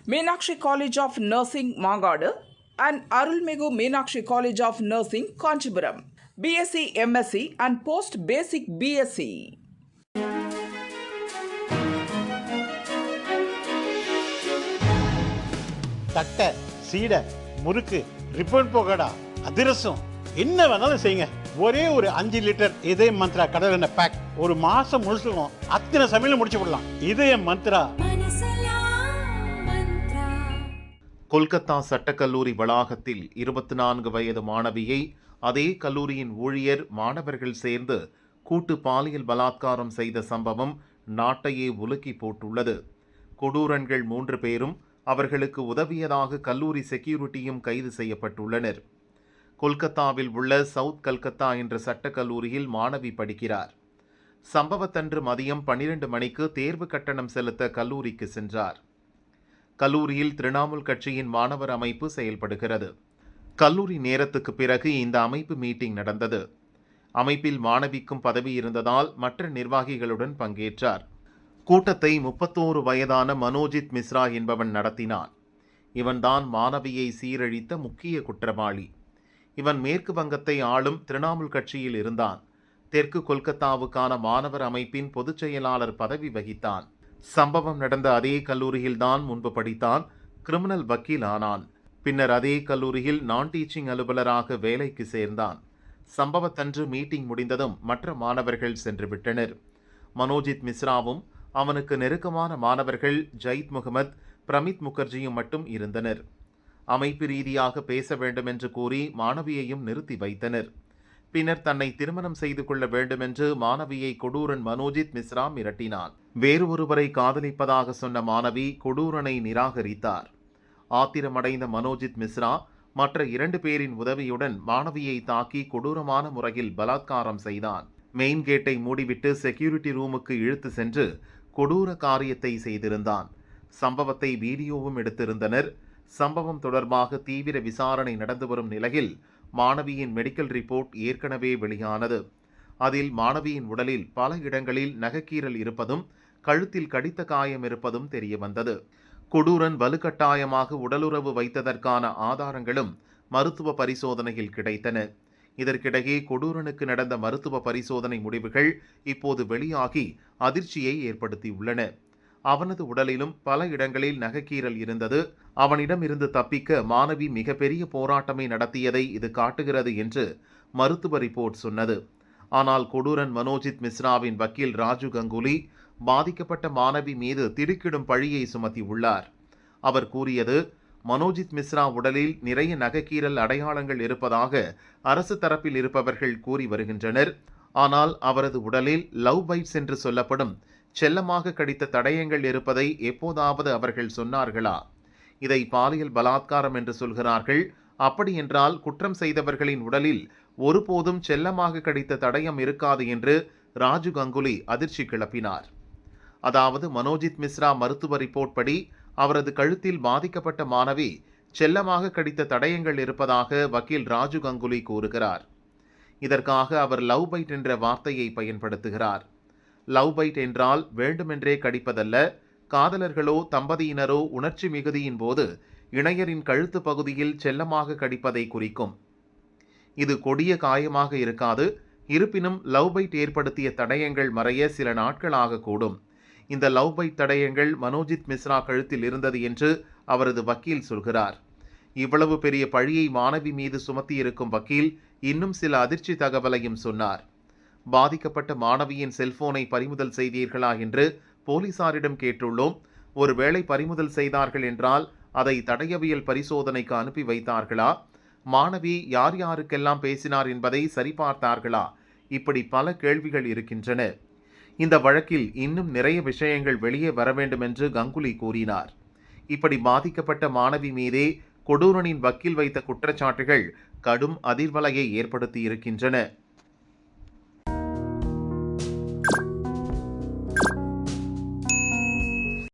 Meenakshi College of Nursing, Mangadu, and Arulmigu Meenakshi College of Nursing, Kanchipuram. BSc, MSc, and Post Basic BSc. தட்டை, சீடை, முறுக்கு, ribbon போகடா, அதிரசம் என்ன வேணாலும் செய்யுங்க. ஒரே ஒரு 5 லிட்டர் இதய மந்த்ரா கடல் எண்ணெய் பேக் ஒரு மாசம் முழுசுக்கும் அத்தனை சமையல் முடிச்சு விடலாம். இதய மந்த்ரா. கொல்கத்தா சட்டக்கல்லூரி வளாகத்தில் 24 வயது மாணவியை அதே கல்லூரியின் ஊழியர் மாணவர்கள் சேர்ந்து கூட்டு பாலியல் பலாத்காரம் செய்த சம்பவம் நாட்டையே உலுக்கி போட்டுள்ளது. கொடூரன்கள் 3 பேரும் அவர்களுக்கு உதவியதாக கல்லூரி செக்யூரிட்டியும் கைது செய்யப்பட்டுள்ளனர். கொல்கத்தாவில் உள்ள சவுத் கல்கத்தா என்ற சட்டக்கல்லூரியில் மாணவி படிக்கிறார். சம்பவத்தன்று மதியம் 12 மணிக்கு தேர்வு கட்டணம் செலுத்த கல்லூரிக்கு சென்றார். கல்லூரியில் திரிணாமுல் கட்சியின் மாணவர் அமைப்பு செயல்படுகிறது. கல்லூரி நேரத்துக்கு பிறகு இந்த அமைப்பு மீட்டிங் நடந்தது. அமைப்பில் மாணவிக்கும் பதவி இருந்ததால் மற்ற நிர்வாகிகளுடன் பங்கேற்றார். கூட்டத்தை 31 வயதான மனோஜித் மிஸ்ரா என்பவன் நடத்தினான். இவன்தான் மாணவியை சீரழித்த முக்கிய குற்றவாளி. இவன் மேற்கு வங்கத்தை ஆளும் திரிணாமுல் கட்சியில் இருந்தான். தெற்கு கொல்கத்தாவுக்கான மாணவர் அமைப்பின் பொதுச் செயலாளர் பதவி வகித்தான். சம்பவம் நடந்த அதே கல்லூரியில்தான் முன்பு படித்தான். கிரிமினல் வக்கீல் ஆனான். பின்னர் அதே கல்லூரியில் நான் டீச்சிங் அலுவலராக வேலைக்கு சேர்ந்தான். சம்பவத்தன்று மீட்டிங் முடிந்ததும் மற்ற மாணவர்கள் சென்று விட்டனர். மனோஜித் மிஸ்ராவும் அவனுக்கு நெருக்கமான மாணவர்கள் ஜயித் முகமது, பிரமித் முகர்ஜியும் மட்டும் இருந்தனர். அமைப்பு ரீதியாக பேச வேண்டும் என்று கூறி மாணவியையும் நிறுத்தி வைத்தனர். பின்னர் தன்னை திருமணம் செய்து கொள்ள வேண்டும் என்று மாணவியை கொடூரன் மனோஜித் மிஸ்ரா மிரட்டினான். வேறு ஒருவரை காதலிப்பதாக சொன்ன மாணவி கொடூரனை நிராகரித்தார். ஆத்திரமடைந்த மனோஜித் மிஸ்ரா மற்ற 2 பேரின் உதவியுடன் மாணவியை தாக்கி கொடூரமான முறையில் பலாத்காரம் செய்தான். மெயின் கேட்டை மூடிவிட்டு செக்யூரிட்டி ரூமுக்கு இழுத்து சென்று கொடூர காரியத்தை செய்திருந்தான். சம்பவத்தை வீடியோவும் எடுத்திருந்தனர். சம்பவம் தொடர்பாக தீவிர விசாரணை நடந்து வரும் நிலையில் மாணவியின் மெடிக்கல் ரிப்போர்ட் ஏற்கனவே வெளியானது. அதில் மாணவியின் உடலில் பல இடங்களில் நகைக்கீறல் இருப்பதும் கழுத்தில் கடித்த காயம் இருப்பதும் தெரியவந்தது. கொடூரன் வலுக்கட்டாயமாக உடலுறவு வைத்ததற்கான ஆதாரங்களும் மருத்துவ பரிசோதனையில் கிடைத்தன. இதற்கிடையே கொடூரனுக்கு நடந்த மருத்துவ பரிசோதனை முடிவுகள் இப்போது வெளியாகி அதிர்ச்சியை ஏற்படுத்தியுள்ளன. அவனது உடலிலும் பல இடங்களில் நகைக்கீறல் இருந்தது. அவனிடம் இருந்து தப்பிக்க மாணவி மிகப்பெரிய போராட்டமே நடத்தியதை இது காட்டுகிறது என்று மருத்துவ ரிப்போர்ட் சொன்னது. ஆனால் கொடூரன் மனோஜித் மிஸ்ராவின் வக்கீல் ராஜு கங்குலி பாதிக்கப்பட்ட மாணவி மீது திடுக்கிடும் பழியை சுமத்தியுள்ளார். அவர் கூறியது, மனோஜித் மிஸ்ரா உடலில் நிறைய நகைக்கீறல் அடையாளங்கள் இருப்பதாக அரசு தரப்பில் இருப்பவர்கள் கூறி வருகின்றனர். ஆனால் அவரது உடலில் லவ் பைட்ஸ் என்று சொல்லப்படும் செல்லமாக கடித்த தடயங்கள் இருப்பதை எப்போதாவது அவர்கள் சொன்னார்களா? இதை பாலியல் பலாத்காரம் என்று சொல்கிறார்கள். அப்படி என்றால் குற்றம் செய்தவர்களின் உடலில் ஒருபோதும் செல்லமாக கடித்த தடயம் இருக்காது என்று ராஜு கங்குலி அதிர்ச்சி கிளப்பினார். அதாவது மனோஜித் மிஸ்ரா மருத்துவ ரிப்போர்ட் படி அவரது கழுத்தில் பாதிக்கப்பட்ட மாணவி செல்லமாக கடித்த தடயங்கள் இருப்பதாக வக்கீல் ராஜு கங்குலி கூறுகிறார். இதற்காக அவர் லவ் பைட் என்ற வார்த்தையை பயன்படுத்துகிறார். லவ் பைட் என்றால் வேண்டுமென்றே கடிப்பதல்ல. காதலர்களோ தம்பதியினரோ உணர்ச்சி மிகுதியின் போது இணையரின் கழுத்து பகுதியில் செல்லமாக கடிப்பதை குறிக்கும். இது கொடிய காயமாக இருக்காது. இருப்பினும் லவ் பைட் ஏற்படுத்திய தடயங்கள் மறைய சில நாட்கள் ஆகக்கூடும். இந்த லவ் பைட் தடயங்கள் மனோஜித் மிஸ்ரா கழுத்தில் இருந்தது என்று அவரது வக்கீல் சொல்கிறார். இவ்வளவு பெரிய பழியை மாணவி மீது சுமத்தியிருக்கும் வக்கீல் இன்னும் சில அதிர்ச்சி தகவலையும் சொன்னார். பாதிக்கப்பட்ட மாணவியின் செல்போனை பறிமுதல் செய்தீர்களா என்று போலீசாரிடம் கேட்டுள்ளோம். ஒருவேளை பறிமுதல் செய்தார்கள் என்றால் அதை தடயவியல் பரிசோதனைக்கு அனுப்பி வைத்தார்களா? மாணவி யார் யாருக்கெல்லாம் பேசினார் என்பதை சரிபார்த்தார்களா? இப்படி பல கேள்விகள் இருக்கின்றன. இந்த வழக்கில் இன்னும் நிறைய விஷயங்கள் வெளியே வர வேண்டும் என்று கங்குலி கூறினார். இப்படி பாதிக்கப்பட்ட மாணவி மீதே கொடூரனின் வக்கீல் வைத்த குற்றச்சாட்டுகள் கடும் அதிர்வலையை ஏற்படுத்தி இருக்கின்றன.